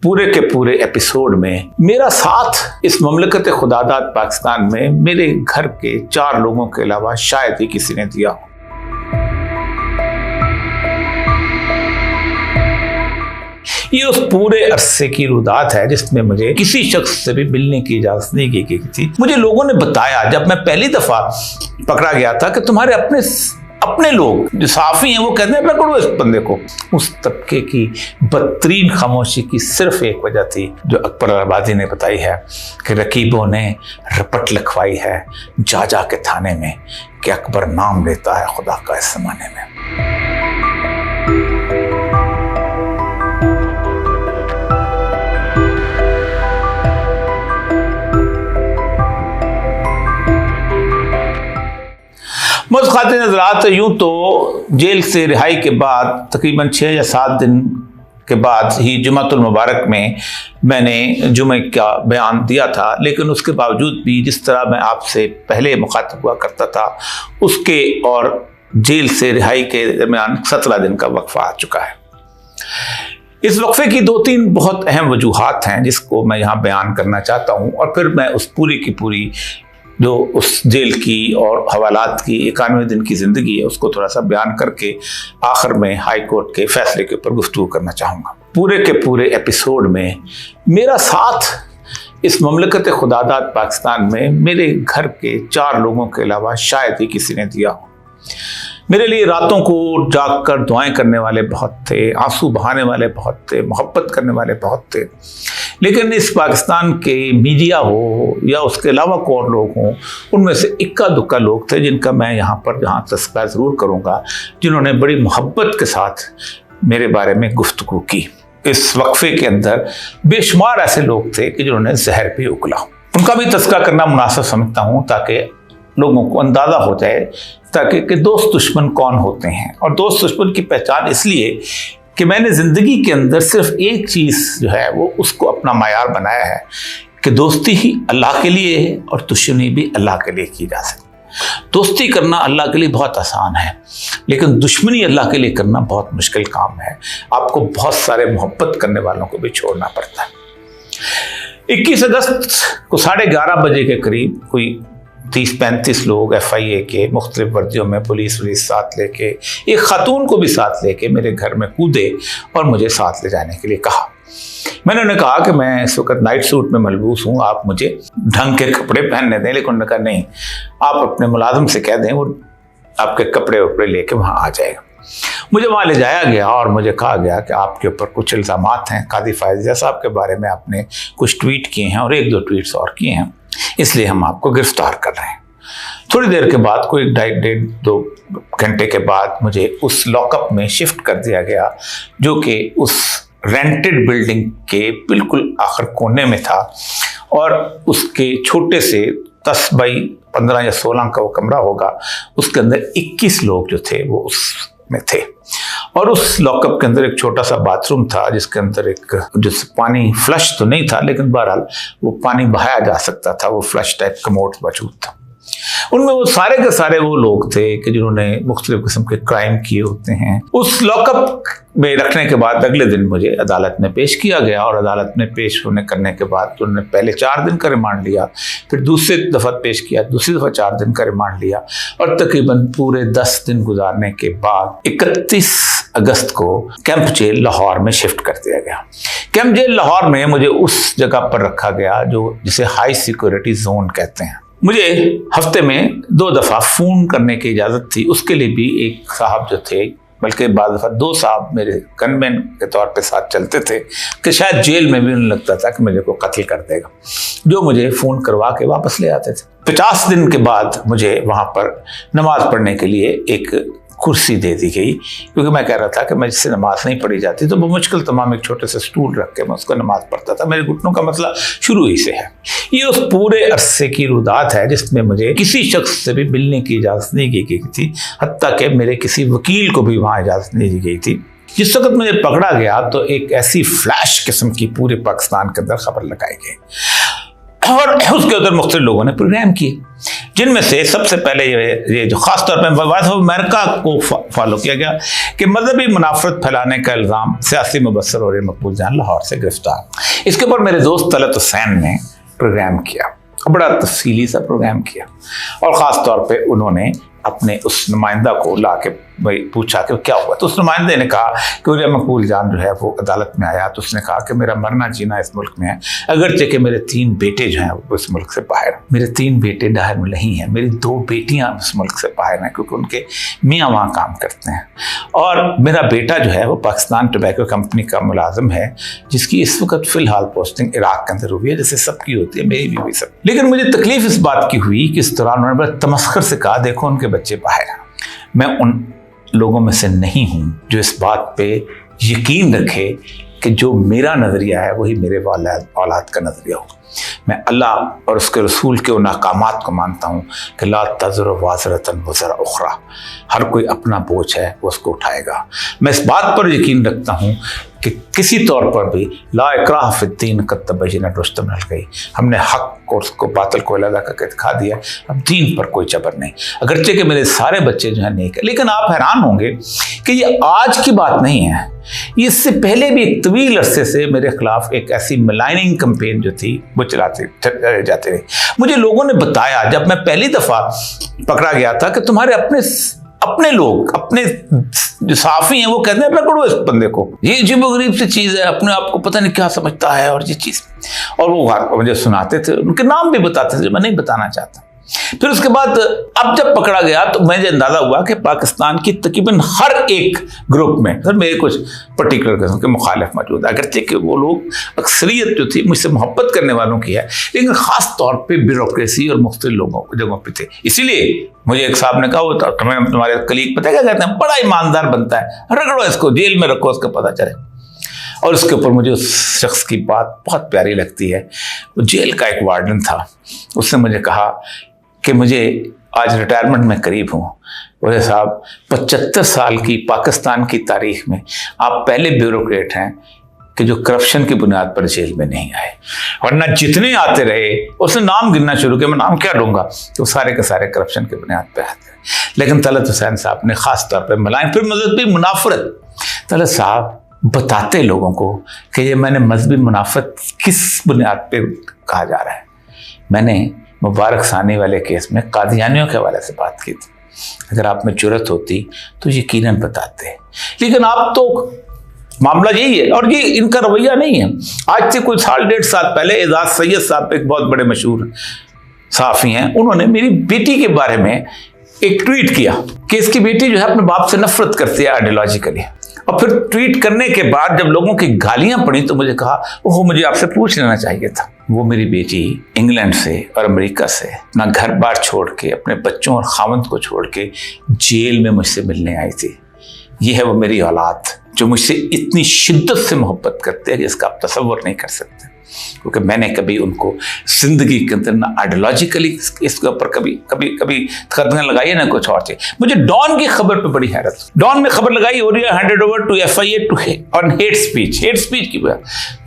पूरे के पूरे एपिसोड में मेरा साथ इस ममलकत खुदादाद पाकिस्तान में मेरे घर के 4 लोगों के अलावा शायद ही किसी ने दिया हो। ये उस पूरे अरसे की रुदात है जिसमें मुझे किसी शख्स से भी मिलने की इजाजत नहीं की गई थी। मुझे लोगों ने बताया जब मैं पहली दफा पकड़ा गया था कि तुम्हारे अपने लोग जो साफी हैं वो कहते हैं पकड़ो इस बंदे को। उस तबके की बदतरीन खामोशी की सिर्फ एक वजह थी जो अकबर आबादी ने बताई है कि रकीबों ने रपट लिखवाई है जा के थाने में कि अकबर नाम लेता है खुदा का इस जमाने में। खातिन हज़रात, यूं तो जेल से रिहाई के बाद तकरीबन 6 या 7 दिन के बाद ही जुमातुल मुबारक में मैंने जुमे का बयान दिया था, लेकिन उसके बावजूद भी जिस तरह मैं आपसे पहले मुखातिब हुआ करता था उसके और जेल से रिहाई के दरमियान 17 दिन का वक्फा आ चुका है। इस वक्फे की 2-3 बहुत अहम वजूहात हैं जिसको मैं यहाँ बयान करना चाहता हूँ, और फिर मैं उस पूरी की पूरी जो उस जेल की और हवालात की 91 दिन की ज़िंदगी है उसको थोड़ा सा बयान करके आखिर में हाई कोर्ट के फैसले के ऊपर गुफ्तगू करना चाहूँगा। पूरे के पूरे एपिसोड में मेरा साथ इस ममलकत खुदादाद पाकिस्तान में मेरे घर के 4 लोगों के अलावा शायद ही किसी ने दिया हो। मेरे लिए रातों को जाग कर दुआएं करने वाले बहुत थे, आंसू बहाने वाले बहुत थे, मोहब्बत करने वाले बहुत थे, लेकिन इस पाकिस्तान के मीडिया हो या उसके अलावा को और लोग हों, उनमें से इक्का दुक्का लोग थे जिनका मैं यहाँ तज़किरा ज़रूर करूँगा, जिन्होंने बड़ी मोहब्बत के साथ मेरे बारे में गुफ्तगू की। इस वक्फे के अंदर बेशुमार ऐसे लोग थे कि जिन्होंने जहर भी उगला। उनका भी तज़किरा करना मुनासिब समझता हूँ ताकि लोगों को अंदाज़ा हो जाए ताकि कि दोस्त दुश्मन कौन होते हैं। और दोस्त दुश्मन की पहचान इसलिए कि मैंने ज़िंदगी के अंदर सिर्फ एक चीज़ जो है वो उसको अपना मायार बनाया है कि दोस्ती ही अल्लाह के लिए है और दुश्मनी भी अल्लाह के लिए की जा सकती। दोस्ती करना अल्लाह के लिए बहुत आसान है, लेकिन दुश्मनी अल्लाह के लिए करना बहुत मुश्किल काम है। आपको बहुत सारे मोहब्बत करने वालों को भी छोड़ना पड़ता है। 21 अगस्त को 11:30 बजे के करीब कोई 30-35 लोग FIA के मुख्तलिफ वर्दियों में पुलिस साथ लेके, एक खातून को भी साथ लेके मेरे घर में कूदे और मुझे साथ ले जाने के लिए कहा। मैंने उन्हें कहा कि मैं इस वक्त नाइट सूट में मलबूस हूँ, आप मुझे ढंग के कपड़े पहनने दें। लेकिन उन्होंने कहा नहीं, आप अपने मुलाजिम से कह दें वो आपके कपड़े वपड़े लेके वहाँ आ जाएगा। मुझे वहाँ ले जाया गया और मुझे कहा गया कि आपके ऊपर कुछ इल्ज़ामात हैं, कादी फायज़िया साहब के बारे में आपने कुछ ट्वीट किए हैं और 1-2 ट्वीट्स और किए हैं, इसलिए हम आपको गिरफ्तार कर रहे हैं। थोड़ी देर के बाद कोई 1.5-2 घंटे के बाद मुझे उस लॉकअप में शिफ्ट कर दिया गया जो कि उस रेंटेड बिल्डिंग के बिल्कुल आखिर कोने में था, और उसके छोटे से 10 बाई 15 या 16 का वो कमरा होगा, उसके अंदर 21 लोग जो थे वो उसमें थे। और उस लॉकअप के अंदर एक छोटा सा बाथरूम था जिसके अंदर एक जिससे पानी फ्लश तो नहीं था, लेकिन बहरहाल वो पानी बहाया जा सकता था, वो फ्लश टाइप कमोड मौजूद था। उनमें वो सारे के सारे वो लोग थे कि जिन्होंने मुख्तलिफ किस्म के क्राइम किए होते हैं। उस लॉकअप में रखने के बाद अगले दिन मुझे अदालत में पेश किया गया, और अदालत में पेश करने के बाद उन्होंने पहले 4 दिन का रिमांड लिया, फिर दूसरी दफ़ा पेश किया, दूसरी दफ़ा 4 दिन का रिमांड लिया, और तकरीबन पूरे 10 दिन गुजारने के बाद 31 अगस्त को कैंप जेल लाहौर में शिफ्ट कर दिया गया। कैंप जेल लाहौर में मुझे उस जगह पर रखा गया जिसे हाई सिक्योरिटी जोन कहते हैं। मुझे हफ्ते में 2 दफ़ा फ़ोन करने की इजाज़त थी, उसके लिए भी एक साहब जो थे, बल्कि बाद दफ़ा 2 साहब मेरे गनमैन के तौर पे साथ चलते थे कि शायद जेल में भी उन्हें लगता था कि मुझे को कत्ल कर देगा, जो मुझे फ़ोन करवा के वापस ले आते थे। 50 दिन के बाद मुझे वहाँ पर नमाज़ पढ़ने के लिए एक कुर्सी दे दी गई, क्योंकि मैं कह रहा था कि मैं जिससे नमाज नहीं पढ़ी जाती तो वो मुश्किल तमाम एक छोटे से स्टूल रख के मैं उसको नमाज पढ़ता था। मेरे घुटनों का मसला शुरू ही से है। ये उस पूरे अरसे की रुदात है जिसमें मुझे किसी शख्स से भी मिलने की इजाज़त नहीं दी गई थी, हत्ता कि मेरे किसी वकील को भी वहाँ इजाज़त नहीं दी गई थी। जिस वक्त मुझे पकड़ा गया तो एक ऐसी फ्लैश किस्म की पूरे पाकिस्तान के अंदर खबर लगाई गई और उसके उधर मुख्तलिफ लोगों ने प्रोग्राम किए। जिनमें से सबसे पहले ये जो खास तौर पर वॉइस ऑफ अमेरिका को फॉलो किया गया कि मजहबी मुनाफरत फैलाने का इल्ज़ाम सियासी मुबस्सर और मकबूल जान लाहौर से गिरफ्तार। इसके ऊपर मेरे दोस्त तलत हुसैन ने प्रोग्राम किया, बड़ा तफसीली सा प्रोग्राम किया, और ख़ास तौर पे उन्होंने अपने उस नुमाइंदा को ला के भाई पूछा कि क्या हुआ। तो उस नुमाइंदे ने कहा कि उर्या मकबूल जान जो है वो अदालत में आया, तो उसने कहा कि मेरा मरना जीना इस मुल्क में है, अगरचे कि मेरे 3 बेटे जो हैं वो इस मुल्क से बाहर, मेरे 3 बेटे बाहर में नहीं हैं, मेरी 2 बेटियां इस मुल्क से बाहर हैं क्योंकि उनके मियाँ वहाँ काम करते हैं, और मेरा बेटा जो है वो पाकिस्तान टोबैको कंपनी का मुलाजिम है जिसकी इस वक्त फ़िलहाल पोस्टिंग इराक के अंदर हुई है, जैसे सबकी होती है, मेरी भी हुई सब। लेकिन मुझे तकलीफ इस बात की हुई कि इस दौरान उन्होंने बड़ा तमस्खुर से कहा, देखो उनके बच्चे बाहर हैं। मैं उन लोगों में से नहीं हूं जो इस बात पे यकीन रखे कि जो मेरा नज़रिया है वही मेरे औलाद का नज़रिया हो। मैं अल्लाह और उसके रसूल के उन अहकामात को मानता हूँ कि ला तज़रु वाज़रतन वज़रा उख़रा, हर कोई अपना बोझ है वो उसको उठाएगा। मैं इस बात पर यकीन रखता हूँ कि किसी तौर पर भी ला इक्राह फ़िद्दीन क़द तबय्यन रुश्द मिनल गई, हमने हक़ और उसको बातिल को अलग करके दिखा दिया, अब दीन पर कोई जबर नहीं। अगरचे कि मेरे सारे बच्चे जो हैं नेक है, लेकिन आप हैरान होंगे कि ये आज की बात नहीं है, ये इससे पहले भी एक तवील अरसे से मेरे खिलाफ एक ऐसी मलाइनिंग कैंपेन जो थी वो चलाते जाते रहे। मुझे लोगों ने बताया जब मैं पहली दफ़ा पकड़ा गया था कि तुम्हारे अपने लोग, अपने जो साफ़ी हैं वो कहते हैं पकड़ो इस बंदे को, ये अजीबोगरीब सी चीज़ है, अपने आप को पता नहीं क्या समझता है और ये चीज़, और वो मुझे सुनाते थे, उनके नाम भी बताते थे जो मैं नहीं बताना चाहता। फिर उसके बाद अब जब पकड़ा गया तो मुझे अंदाज़ा हुआ कि पाकिस्तान की तकरीबन हर एक ग्रुप में सर मेरे कुछ पर्टिकुलर किस्म के मुखालिफ मौजूद है, अगरचे कि वो लोग अक्सरियत जो थी मुझसे मोहब्बत करने वालों की है, लेकिन ख़ास तौर पे ब्यूरोक्रेसी और मुख्तलिफ लोगों जगहों पे थे। इसीलिए मुझे एक साहब ने कहा वो तुम्हारे कलीग पता क्या कहते हैं, बड़ा ईमानदार बनता है, रगड़ो इसको, जेल में रखो, उसका पता चले। और उसके ऊपर मुझे उस शख्स की बात बहुत प्यारी लगती है। वो जेल का एक वार्डन था, उसने मुझे कहा कि मुझे आज रिटायरमेंट में करीब हूँ, बोले साहब 75 साल की पाकिस्तान की तारीख में आप पहले ब्यूरोक्रेट हैं कि जो करप्शन की बुनियाद पर जेल में नहीं आए, वरना जितने आते रहे, उसने नाम गिनना शुरू किया, मैं नाम क्या लूँगा, तो सारे के सारे करप्शन की बुनियाद पर आते रहे। लेकिन तलत हुसैन साहब ने ख़ास तौर पर मलाइन, फिर मजहबी मुनाफरत, तलत साहब बताते लोगों को कि ये मैंने मजहबी मुनाफरत किस बुनियाद पर कहा जा रहा है। मैंने मुबारक सानी वाले केस में कादियानियों के हवाले से बात की थी, अगर आप में जुर्रत होती तो यकीनन बताते, लेकिन आप तो मामला यही है, और ये इनका रवैया नहीं है। आज से कोई 1.5 साल पहले एजाज सैयद साहब एक बहुत बड़े मशहूर सहाफ़ी हैं, उन्होंने मेरी बेटी के बारे में एक ट्वीट किया कि इसकी बेटी जो है अपने बाप से नफरत करती है आइडियोलॉजिकली, और फिर ट्वीट करने के बाद जब लोगों की गालियां पड़ी तो मुझे कहा ओह मुझे आपसे पूछ लेना चाहिए था। वो मेरी बेटी इंग्लैंड से और अमेरिका से ना घर बार छोड़ के अपने बच्चों और खावंद को छोड़ के जेल में मुझसे मिलने आई थी। ये है वो मेरी औलाद जो मुझसे इतनी शिद्दत से मोहब्बत करते हैं कि इसका आप तसव्वुर नहीं कर सकते, क्योंकि मैंने कभी उनको ज़िंदगी के अंदर ना आइडियोलॉजिकली इसके ऊपर कभी कदम लगाई है ना कुछ और चीज़। मुझे डॉन की खबर पे बड़ी हैरत, डॉन में खबर लगाई और ये handed over to FIA to on hate speech की वजह।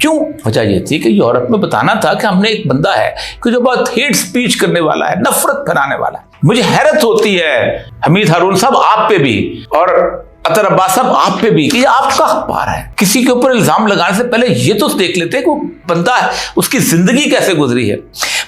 क्यों? वजह ये थी कि यूरोप में बताना था कि हमने एक बंदा है कि जो बहुत हेट स्पीच करने वाला है, नफरत फैलाने वाला है। मुझे हैरत होती है हमीद हारून साहब आप पे भी और अतर अब्बास साहब आप पे भी कि आपका अखबार है, किसी के ऊपर इल्जाम लगाने से पहले ये तो देख लेते हैं कि वो बंदा है उसकी जिंदगी कैसे गुजरी है।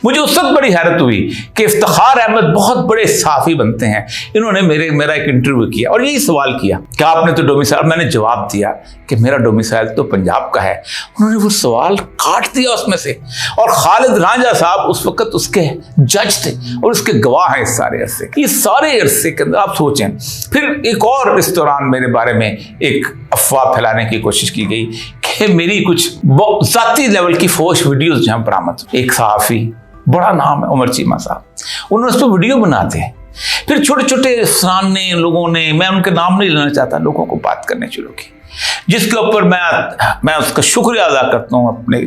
मुझे उस वक्त बड़ी हैरत हुई कि इफ्तिखार अहमद बहुत बड़े साफ़ी बनते हैं, इन्होंने मेरा एक इंटरव्यू किया और यही सवाल किया कि आपने तो डोमिसाइल, मैंने जवाब दिया कि मेरा डोमिसाइल तो पंजाब का है। उन्होंने वो सवाल काट दिया उसमें से, और खालिद रांझा साहब उस वक्त उसके जज थे और उसके गवाह हैं इस सारे अरसे। ये सारे अरसे के अंदर आप सोचें, फिर एक और इस दौरान मेरे बारे में एक अफवाह फैलाने की कोशिश की गई कि मेरी कुछ ज़ाती लेवल की फोश वीडियोस जहाँ बरामद। एक सहाफ़ी, बड़ा नाम है उमर चीमा साहब, उन्होंने उस पर वीडियो बनाते हैं। फिर छोटे छोटे सामने लोगों ने, मैं उनके नाम नहीं लेना चाहता, लोगों को बात करने शुरू की, जिसके ऊपर मैं उसका शुक्रिया अदा करता हूँ अपने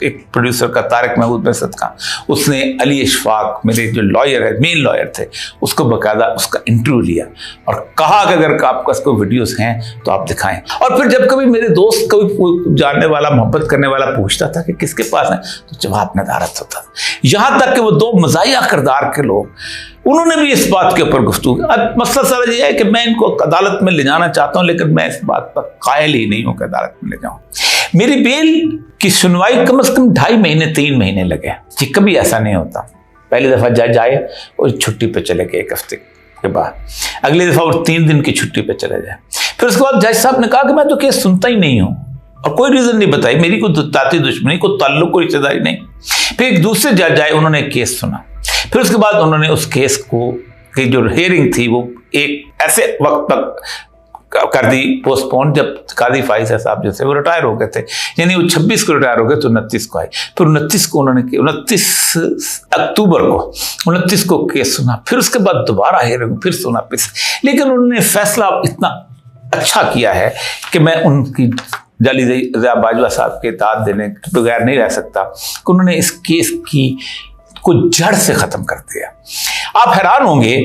एक प्रोड्यूसर का, तारिक महमूद बैसत का। उसने अली इशफाक मेरे जो लॉयर है, मेन लॉयर थे, उसको बाकायदा उसका इंटरव्यू लिया और कहा कि अगर आपके पास कोई वीडियोस हैं तो आप दिखाएं। और फिर जब कभी मेरे दोस्त कोई जानने वाला, मोहब्बत करने वाला पूछता था कि किसके पास है, तो जवाब नदारत होता था। यहाँ तक कि वो 2 मज़ाहिया किरदार के लोग उन्होंने भी इस बात के ऊपर गुफ्तगू। अब मसला सारा ये है कि मैं इनको अदालत में ले जाना चाहता हूँ, लेकिन मैं इस बात पर कायल ही नहीं हूँ कि अदालत में ले जाऊँ। मेरी बेल की सुनवाई कम से कम 2.5 महीने 3 महीने लगे जी। कभी ऐसा नहीं होता। पहली दफ़ा जज आए और छुट्टी पे चले गए 1 हफ्ते के बाद, अगली दफ़ा और 3 दिन की छुट्टी पे चले जाए। फिर उसके बाद जज साहब ने कहा कि मैं तो केस सुनता ही नहीं हूँ, और कोई रीज़न नहीं बताई, मेरी कोई ताती दुश्मनी, कोई ताल्लुक, कोई रिश्तेदारी नहीं। फिर एक दूसरे जज आए, उन्होंने केस सुना। फिर उसके बाद उन्होंने उस केस को की जो हियरिंग थी वो एक ऐसे वक्त तक कर दी पोस्टपोन जब काजी फाइज़ साहब जो थे वो रिटायर हो गए थे, यानी वो 26 को रिटायर हो गए तो 29 को आए। फिर 29 को उन्होंने 29 अक्टूबर को 29 को केस सुना। फिर उसके बाद दोबारा हियरिंग फिर सुना फिर, लेकिन उन्होंने फैसला इतना अच्छा किया है कि मैं उनकी जाली बाजवा साहब के दाद देने के बगैर नहीं रह सकता कि उन्होंने इस केस की को जड़ से ख़त्म कर दिया। आप हैरान होंगे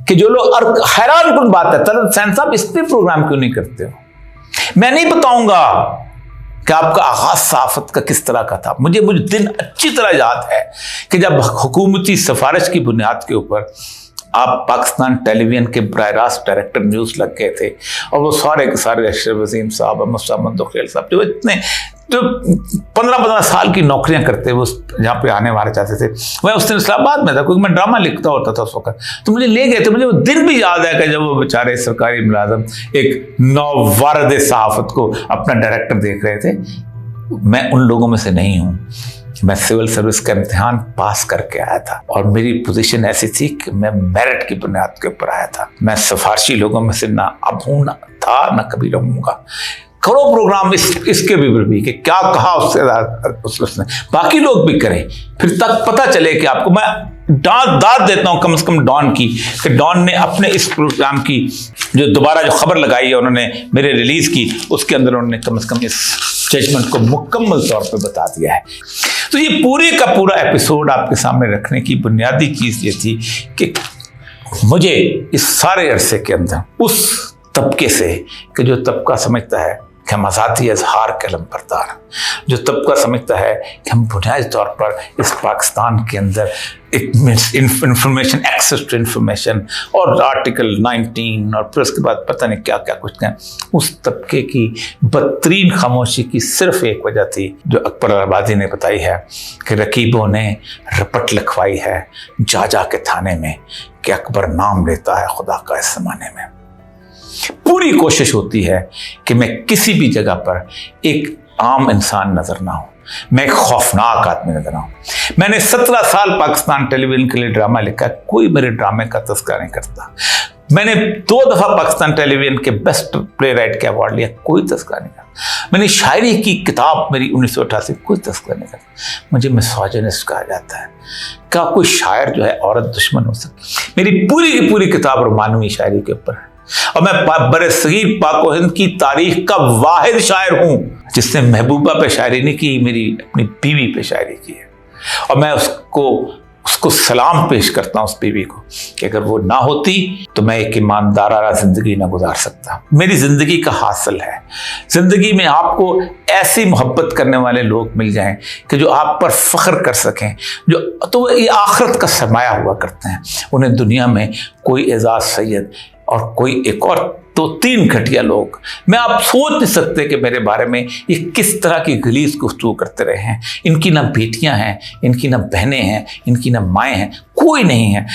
कि जो लोग, और हैरान कुन बात है, तलत हुसैन साहब इस पे प्रोग्राम क्यों नहीं करते हो? मैं नहीं बताऊंगा कि आपका आगाज सहाफत का किस तरह का था। मुझे दिन अच्छी तरह याद है कि जब हुकूमती सिफारिश की बुनियाद के ऊपर आप पाकिस्तान टेलीविजन के बराह रास्त डायरेक्टर न्यूज़ लग गए थे, और वो सारे के सारे अशरफ वसीम साहब, मुस्तफा मंदोखेल साहब, जो इतने जो 15-15 साल की नौकरियां करते वो जहाँ पे आने वाले चाहते थे। मैं उस दिन इस्लामाबाद में था, क्योंकि मैं ड्रामा लिखता होता था उस वक्त, तो मुझे ले गए थे। मुझे वो दिन भी याद है कि जब वो बेचारे सरकारी मुलाजम एक नौवारद सहाफत को अपना डायरेक्टर देख रहे थे। मैं उन लोगों में से नहीं हूँ। मैं सिविल सर्विस का इम्तिहान पास करके आया था, और मेरी पोजीशन ऐसी थी कि मैं मेरिट की बुनियाद के ऊपर आया था। मैं सिफारशी लोगों में से ना अब हूँ, ना था, ना कभी रहूँगा। करो प्रोग्राम इसके भी कि क्या कहा उसने, बाकी लोग भी करें, फिर तक पता चले कि आपको मैं दाद देता हूँ कम से कम डॉन की, कि डॉन ने अपने इस प्रोग्राम की जो दोबारा जो खबर लगाई है उन्होंने मेरे रिलीज की, उसके अंदर उन्होंने कम से कम इस जजमेंट को मुकम्मल तौर पे बता दिया है। तो ये पूरे का पूरा एपिसोड आपके सामने रखने की बुनियादी चीज़ ये थी कि मुझे इस सारे अरसे के अंदर उस तबके से, कि जो तबका समझता है कि हम आज़ादी इजहार के अलम बरदार, जो तबका समझता है कि हम बुनियादी तौर पर इस पाकिस्तान के अंदर एक इंफॉर्मेशन, एक्सेस टू इंफॉर्मेशन, और आर्टिकल 19 और फिर उसके बाद पता नहीं क्या क्या कुछ हैं, उस तबके की बदतरीन खामोशी की सिर्फ एक वजह थी जो अकबर आबादी ने बताई है कि रकीबों ने रपट लिखवाई है जा के थाने में कि अकबर नाम लेता है खुदा का इस ज़माने में। पूरी कोशिश होती है कि मैं किसी भी जगह पर एक आम इंसान नजर ना हो, मैं एक खौफनाक आदमी नजर ना हूं। मैंने 17 साल पाकिस्तान टेलीविजन के लिए ड्रामा लिखा, कोई मेरे ड्रामे का तस्करा नहीं करता। मैंने 2 दफ़ा पाकिस्तान टेलीविजन के बेस्ट प्ले राइट के अवार्ड लिया, कोई तस्करा नहीं करता। मैंने शायरी की किताब मेरी 1988, कोई तस्करा नहीं करता। मुझे मिसोजिनिस्ट कहा जाता है। क्या कोई शायर जो है औरत दुश्मन हो सकती? मेरी पूरी की पूरी किताब रोमानवी शायरी के ऊपर है, और मैं बरसगीर पाक व हिंद की तारीख का वाहिद शायर हूँ जिसने महबूबा पे शायरी नहीं की, मेरी अपनी बीवी पे शायरी की है। और मैं उसको सलाम पेश करता हूँ उस बीवी को कि अगर वो ना होती तो मैं एक ईमानदाराना ज़िंदगी ना गुजार सकता। मेरी ज़िंदगी का हासिल है, ज़िंदगी में आपको ऐसी मोहब्बत करने वाले लोग मिल जाएं कि जो आप पर फ़ख्र कर सकें, जो तो ये आखिरत का सरमाया हुआ करते हैं। उन्हें दुनिया में कोई एजाज सैयद और कोई एक और 2-3 घटिया लोग, मैं आप सोच नहीं सकते कि मेरे बारे में ये किस तरह की गलीज़ गुफ्तगू करते रहे हैं। इनकी ना बेटियां हैं, इनकी ना बहनें हैं, इनकी ना माएँ हैं, कोई नहीं है।